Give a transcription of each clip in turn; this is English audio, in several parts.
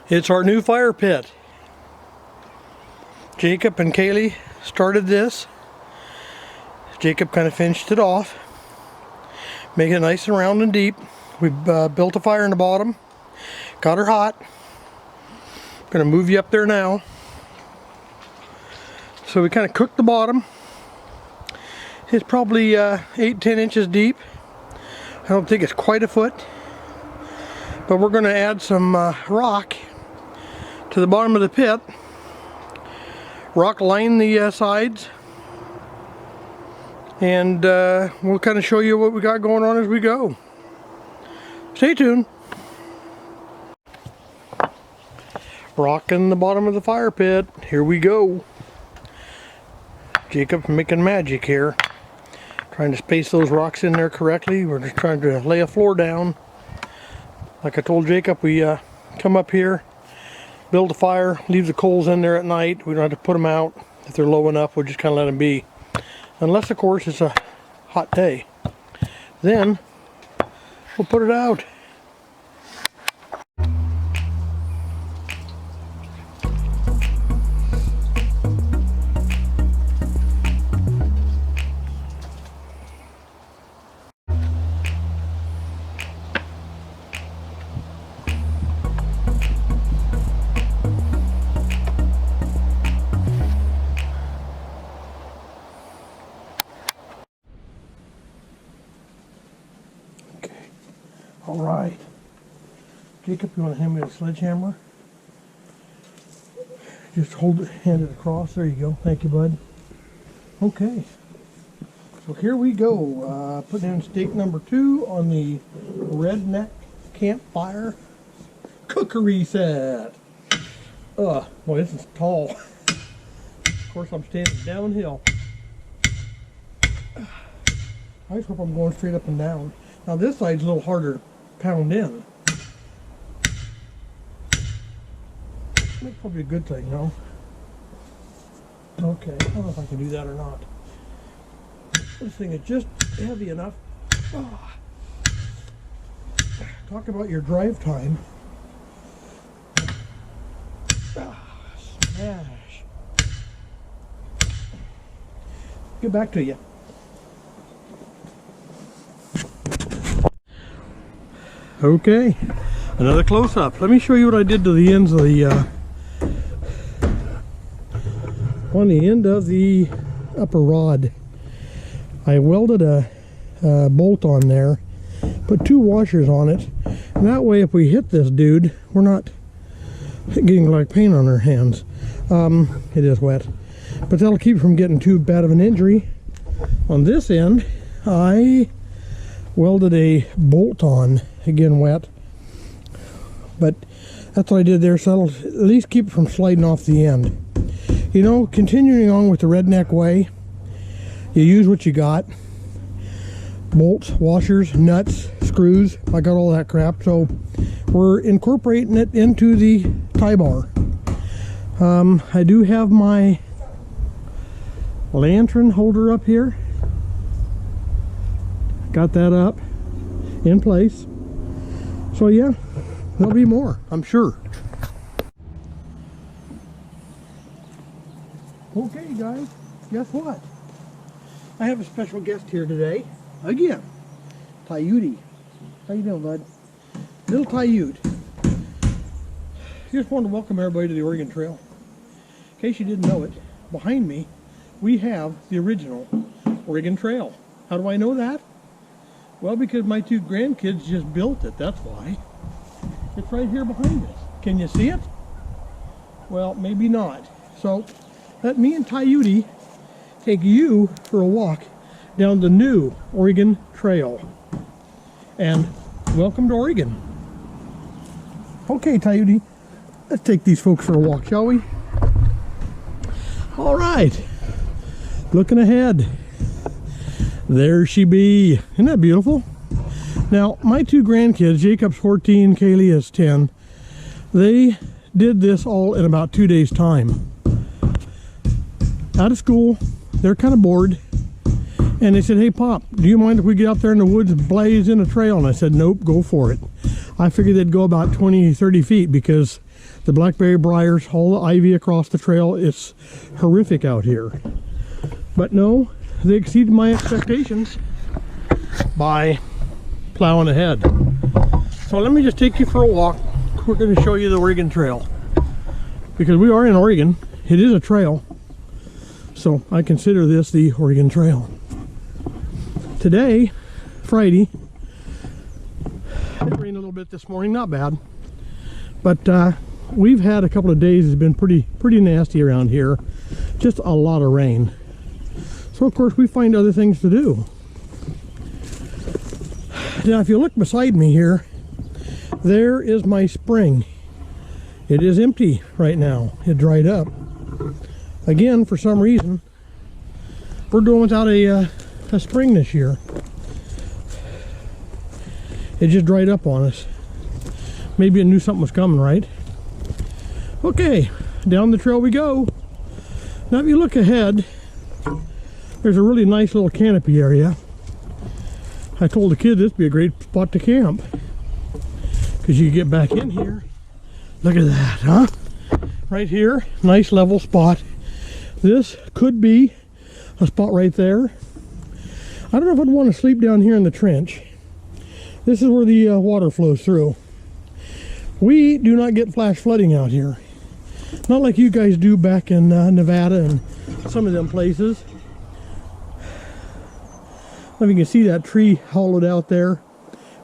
It's our new fire pit. Jacob and Kaylee started this. Jacob kind of finished it off. Make it nice and round and deep. We built a fire in the bottom. Got her hot. Gonna move you up there now. So we kind of cooked the bottom. It's probably 8-10 inches deep. I don't think it's quite a foot. But we're gonna add some rock to the bottom of the pit. Rock line the sides, and we'll kind of show you what we got going on as we go. Stay tuned. Rock in the bottom of the fire pit. Here we go. Jacob's making magic here. Trying to space those rocks in there correctly. We're just trying to lay a floor down. Like I told Jacob, we come up here, build a fire, leave the coals in there at night. We don't have to put them out. If they're low enough, we'll just kind of let them be. Unless, of course, it's a hot day. Then, we'll put it out. All right. Jacob, you want to hand me the sledgehammer? Just hold it, hand it across. There you go. Thank you, bud. Okay. So here we go. Putting in stake number 2 on the Redneck Campfire cookery set. Boy, this is tall. Of course, I'm standing downhill. I just hope I'm going straight up and down. Now this side's a little harder to pound in. That's probably a good thing, no? Okay, I don't know if I can do that or not. This thing is just heavy enough. Oh. Talk about your drive time. Smash. Get back to you. Okay, another close-up. Let me show you what I did to the ends of the on the end of the upper rod. I welded a bolt on there, put 2 washers on it, and that way if we hit this dude, we're not getting like paint on our hands. It is wet, but that'll keep from getting too bad of an injury. On this end, I welded a bolt on, again wet, but that's what I did there, so that'll at least keep it from sliding off the end. You know, continuing on with the Redneck way, you use what you got. Bolts, washers, nuts, screws, I got all that crap, so we're incorporating it into the tie bar. I do have my lantern holder up here. Got that up in place. So yeah, there'll be more, I'm sure. Okay guys, guess what? I have a special guest here today. Again, Tayuti. How you doing, bud? Little Tayut. Just wanted to welcome everybody to the Oregon Trail. In case you didn't know it, behind me we have the original Oregon Trail. How do I know that? Well, because my 2 grandkids just built it, that's why. It's right here behind us. Can you see it? Well, maybe not. So, let me and Tayuti take you for a walk down the new Oregon Trail. And welcome to Oregon. Okay, Tayuti, let's take these folks for a walk, shall we? All right. Looking ahead. There she be. Isn't that beautiful? Now, my 2 grandkids, Jacob's 14, Kaylee is 10, they did this all in about 2 days' time. Out of school, they're kind of bored, and they said, hey, Pop, do you mind if we get out there in the woods and blaze in a trail? And I said, nope, go for it. I figured they'd go about 20, 30 feet because the blackberry briars, all the ivy across the trail. It's horrific out here. But no, they exceeded my expectations by plowing ahead. So let me just take you for a walk. We're going to show you the Oregon Trail, because we are in Oregon. It is a trail, so I consider this the Oregon Trail. Today, Friday, it rained a little bit this morning, not bad, but we've had a couple of days. It's been pretty nasty around here, just a lot of rain. So of course we find other things to do. Now if you look beside me here, there is my spring. It is empty right now. It dried up. Again, for some reason, we're doing without a spring this year. It just dried up on us. Maybe it knew something was coming, right? Okay, down the trail we go. Now if you look ahead, there's a really nice little canopy area. I told the kids this would be a great spot to camp, because you get back in here. Look at that, huh? Right here, nice level spot. This could be a spot right there. I don't know if I'd want to sleep down here in the trench. This is where the water flows through. We do not get flash flooding out here. Not like you guys do back in Nevada and some of them places. I don't know if you can see that tree hollowed out there.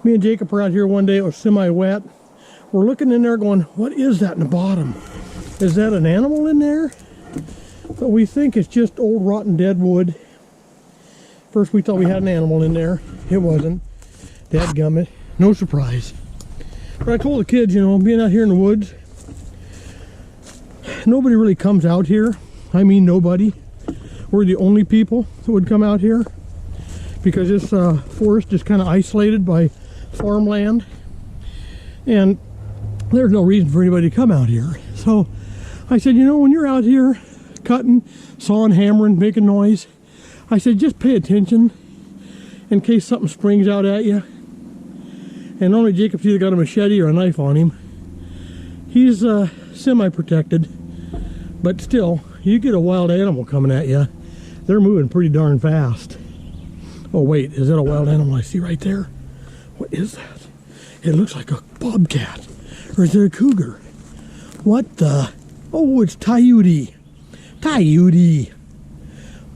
Me and Jacob were out here one day. It was semi-wet. We're looking in there going, what is that in the bottom? Is that an animal in there? But we think it's just old rotten dead wood. First we thought we had an animal in there. It wasn't. Dadgummit. No surprise. But I told the kids, you know, being out here in the woods, nobody really comes out here. I mean nobody. We're the only people that would come out here, because this forest is kind of isolated by farmland, and there's no reason for anybody to come out here. So I said, you know, when you're out here cutting, sawing, hammering, making noise, I said, just pay attention in case something springs out at you. And normally Jacob's either got a machete or a knife on him. He's semi-protected, but still, you get a wild animal coming at you, they're moving pretty darn fast. Oh wait, is that a wild animal I see right there? What is that? It looks like a bobcat. Or is it a cougar? What the? Oh, it's Coyote. Coyote.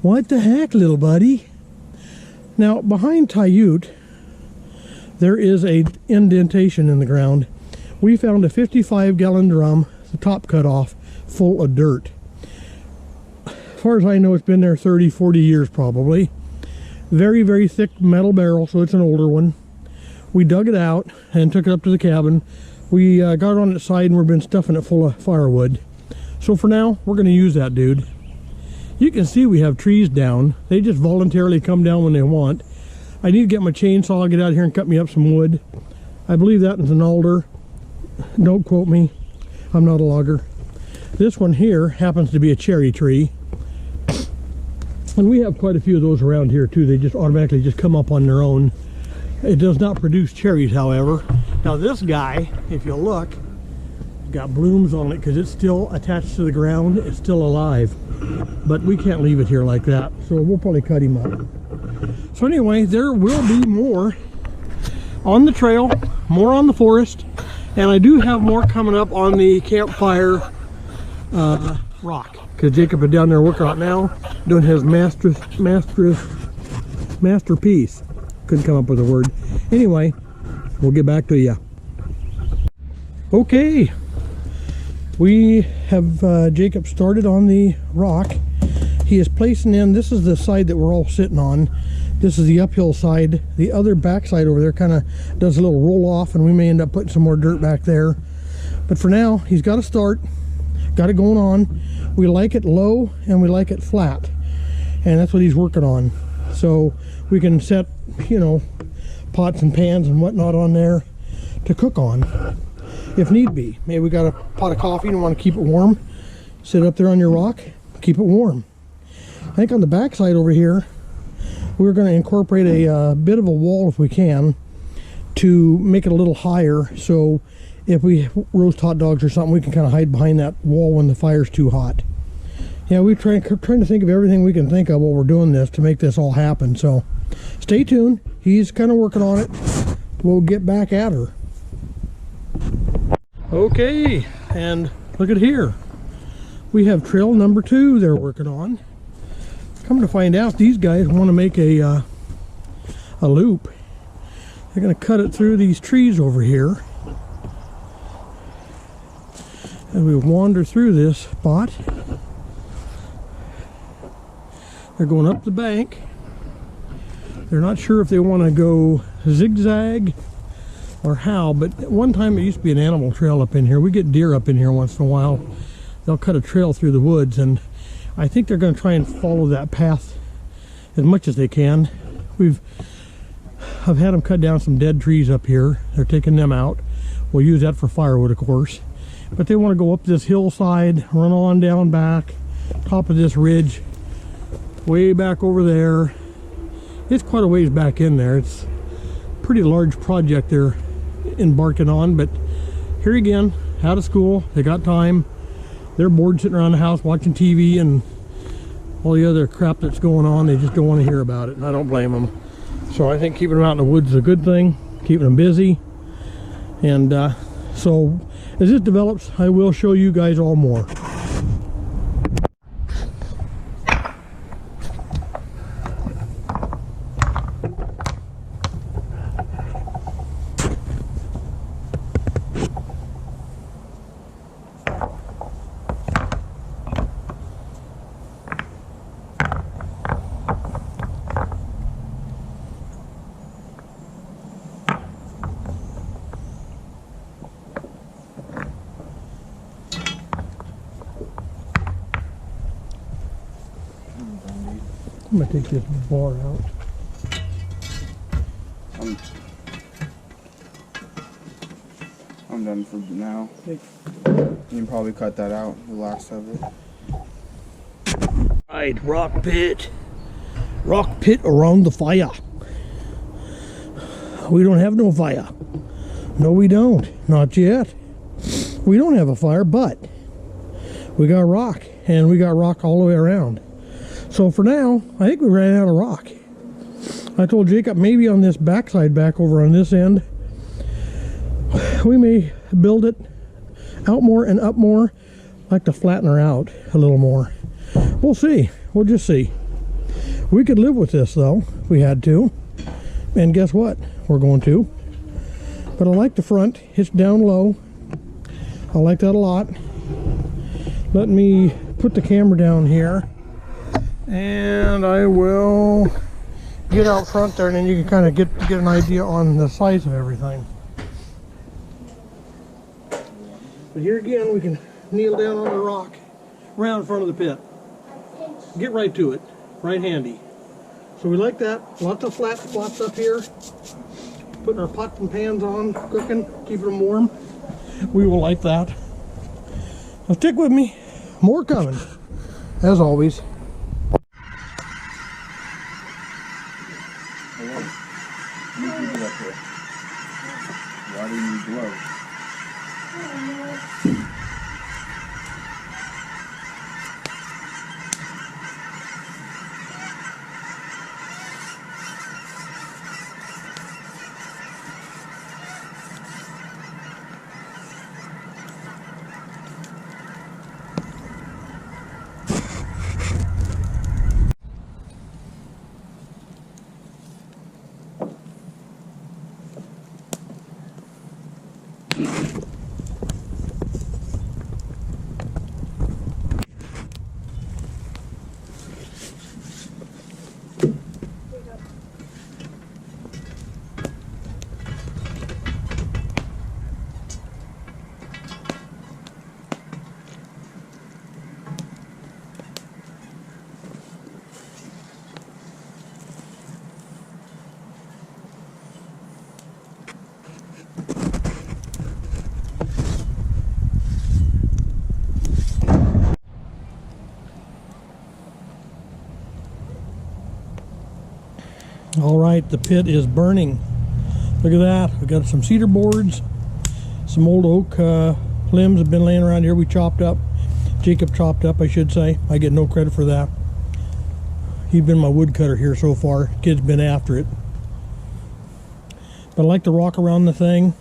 What the heck, little buddy? Now, behind Coyote, there is a indentation in the ground. We found a 55-gallon drum, the top cut off, full of dirt. As far as I know, it's been there 30, 40 years probably. Very, very thick metal barrel, so it's an older one. We dug it out and took it up to the cabin. We got it on its side, and we've been stuffing it full of firewood. So for now, we're going to use that dude. You can see we have trees down. They just voluntarily come down when they want. I need to get my chainsaw, get out here and cut me up some wood. I believe that is an alder. Don't quote me. I'm not a logger. This one here happens to be a cherry tree. And we have quite a few of those around here too. They just automatically just come up on their own. It does not produce cherries, however. Now this guy, if you look, got blooms on it because it's still attached to the ground. It's still alive. But we can't leave it here like that, so we'll probably cut him up. So anyway, there will be more on the trail, more on the forest, and I do have more coming up on the Campfire rock, because Jacob is down there working on it now, doing his masterpiece. Couldn't come up with a word. Anyway, we'll get back to you. Okay, we have Jacob started on the rock. He is placing in, this is the side that we're all sitting on. This is the uphill side. The other back side over there kind of does a little roll off, and we may end up putting some more dirt back there. But for now, he's got to start, got it going on. We like it low and we like it flat, and that's what he's working on. So we can set, you know, pots and pans and whatnot on there to cook on if need be. Maybe we got a pot of coffee and want to keep it warm. Sit up there on your rock, keep it warm. I think on the back side over here, we're going to incorporate a bit of a wall if we can to make it a little higher, so if we roast hot dogs or something, we can kind of hide behind that wall when the fire's too hot. Yeah, we're trying to think of everything we can think of while we're doing this to make this all happen. So stay tuned. He's kind of working on it. We'll get back at her. Okay, and look at here. We have trail number 2 they're working on. Come to find out, these guys want to make a loop. They're going to cut it through these trees over here. And we wander through this spot. They're going up the bank. They're not sure if they want to go zigzag or how, but at one time it used to be an animal trail up in here. We get deer up in here once in a while. They'll cut a trail through the woods, and I think they're going to try and follow that path as much as they can. I've had them cut down some dead trees up here. They're taking them out. We'll use that for firewood, of course. But they want to go up this hillside, run on down back, top of this ridge, way back over there. It's quite a ways back in there. It's a pretty large project they're embarking on, but here again, out of school, they got time. They're bored sitting around the house watching TV and all the other crap that's going on. They just don't want to hear about it, and I don't blame them. So I think keeping them out in the woods is a good thing, keeping them busy. And so as this develops, I will show you guys all more. I'm gonna take this bar out. I'm done for now. You can probably cut that out, the last of it. Right, rock pit. Rock pit around the fire. We don't have no fire. No, we don't. Not yet. We don't have a fire, but we got rock, and we got rock all the way around. So for now, I think we ran out of rock. I told Jacob maybe on this backside back over on this end, we may build it out more and up more. I'd like to flatten her out a little more. We'll see. We'll just see. We could live with this though, if we had to. And guess what? We're going to. But I like the front. It's down low. I like that a lot. Let me put the camera down here. And I will get out front there, and then you can kind of get an idea on the size of everything. But here again, we can kneel down on the rock right in front of the pit. Get right to it, right handy. So we like that. Lots of flat spots up here. Putting our pots and pans on, cooking, keeping them warm. We will like that. Now stick with me. More coming, as always. Why do you need gloves? All right, the pit is burning. Look at that. We got some cedar boards, Some old oak limbs have been laying around here. We chopped up. Jacob chopped up, I should say. I get no credit for that. He's been my woodcutter here so far. Kid's been after it. But I like to rock around the thing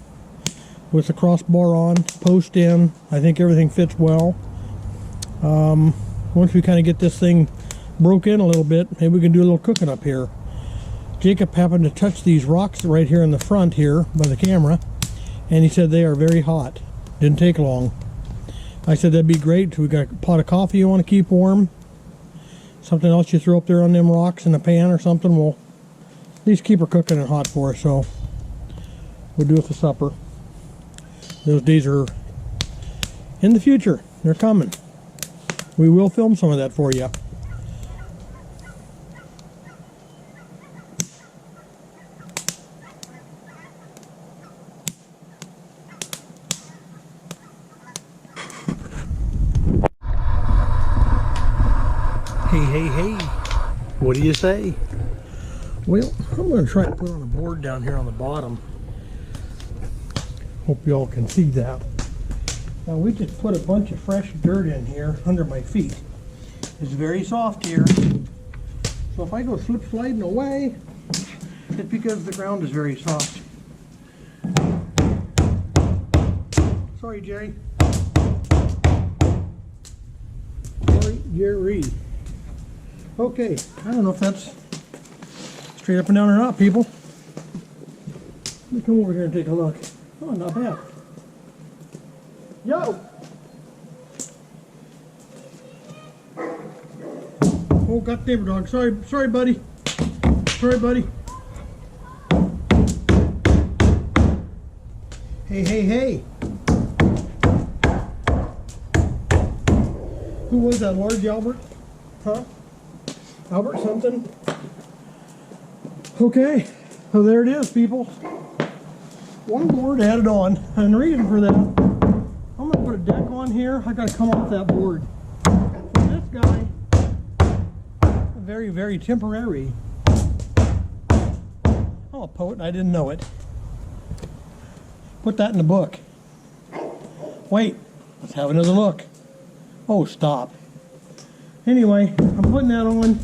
with the crossbar on, post in. I think everything fits well. Once we kind of get this thing broke in a little bit, maybe we can do a little cooking up here. Jacob happened to touch these rocks right here in the front here by the camera, and he said they are very hot. Didn't take long. I said that'd be great. We got a pot of coffee you want to keep warm, something else you throw up there on them rocks in a pan or something, will at least keep her cooking and hot for us. So we'll do it for supper. Those days are in the future. They're coming. We will film some of that for you. Hey, what do you say? Well, I'm going to try to put on a board down here on the bottom. Hope you all can see that. Now we just put a bunch of fresh dirt in here under my feet. It's very soft here. So if I go slip sliding away, it's because the ground is very soft. Sorry, Jerry. Sorry, Jerry. Okay, I don't know if that's straight up and down or not, people. Let me come over here and take a look. Oh, not bad. Yo! Oh, goddamn dog. Sorry, buddy. Sorry, buddy. Hey. Who was that, large Albert? Huh? Albert something? Okay, so there it is, people. One board added on, and the reason for that, I'm gonna put a deck on here. I gotta come off that board. For this guy, very, very temporary. I'm a poet and I didn't know it. Put that in the book. Wait, let's have another look. Oh, stop. Anyway, I'm putting that on,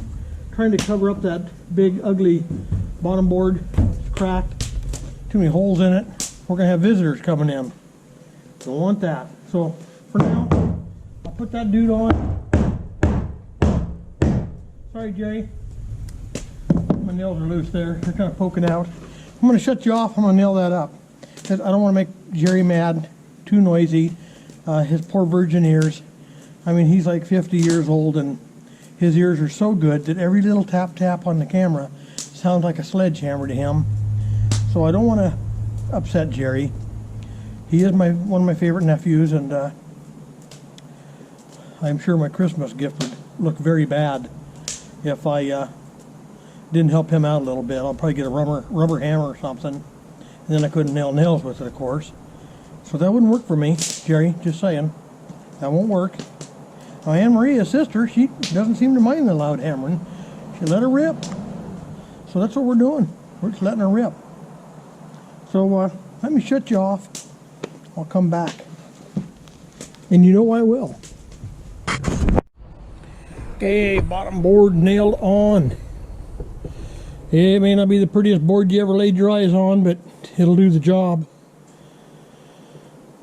trying to cover up that big, ugly bottom board. It's cracked. Too many holes in it. We're going to have visitors coming in. Don't want that. So, for now, I'll put that dude on. Sorry, Jay. My nails are loose there. They're kind of poking out. I'm going to shut you off. I'm going to nail that up. Because I don't want to make Jerry mad. Too noisy. His poor virgin ears. I mean, he's like 50 years old, and his ears are so good that every little tap on the camera sounds like a sledgehammer to him. So I don't want to upset Jerry. He is one of my favorite nephews, and I'm sure my Christmas gift would look very bad if I didn't help him out a little bit. I'll probably get a rubber hammer or something, and then I couldn't nail nails with it, of course. So that wouldn't work for me, Jerry, just saying. That won't work. Now, Anne Marie, his sister, she doesn't seem to mind the loud hammering. She let her rip. So that's what we're doing. We're just letting her rip. So let me shut you off. I'll come back. And you know I will. Okay, bottom board nailed on. It may not be the prettiest board you ever laid your eyes on, but it'll do the job.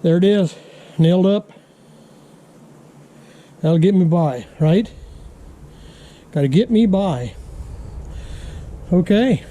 There it is, nailed up. That'll get me by, right? Gotta get me by. Okay.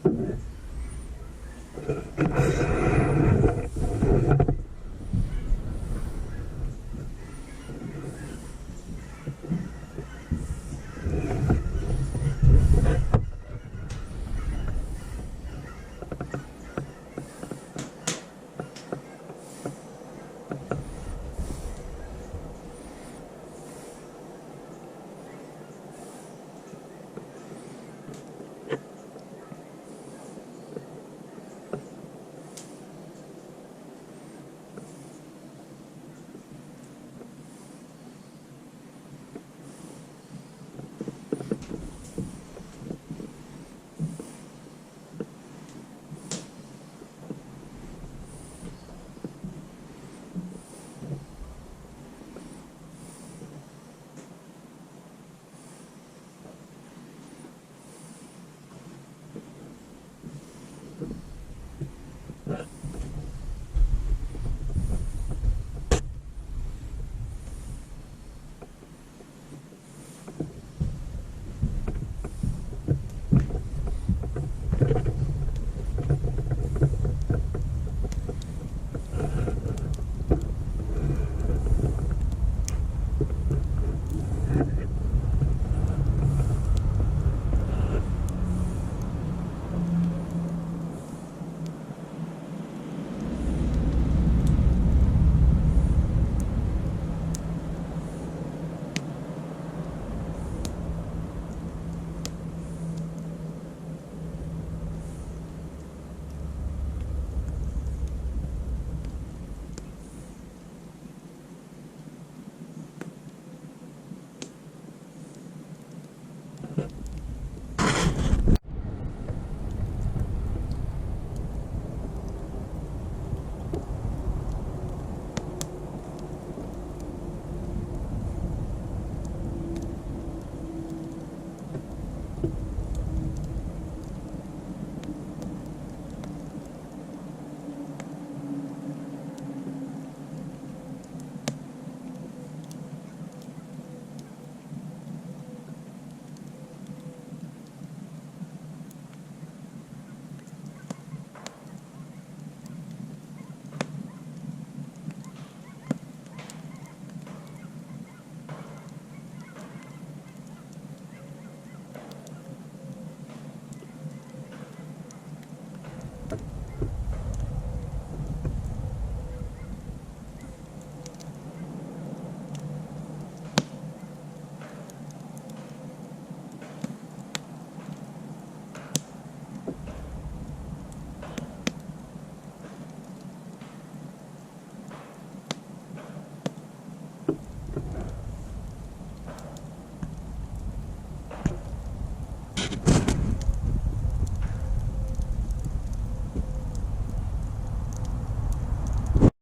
All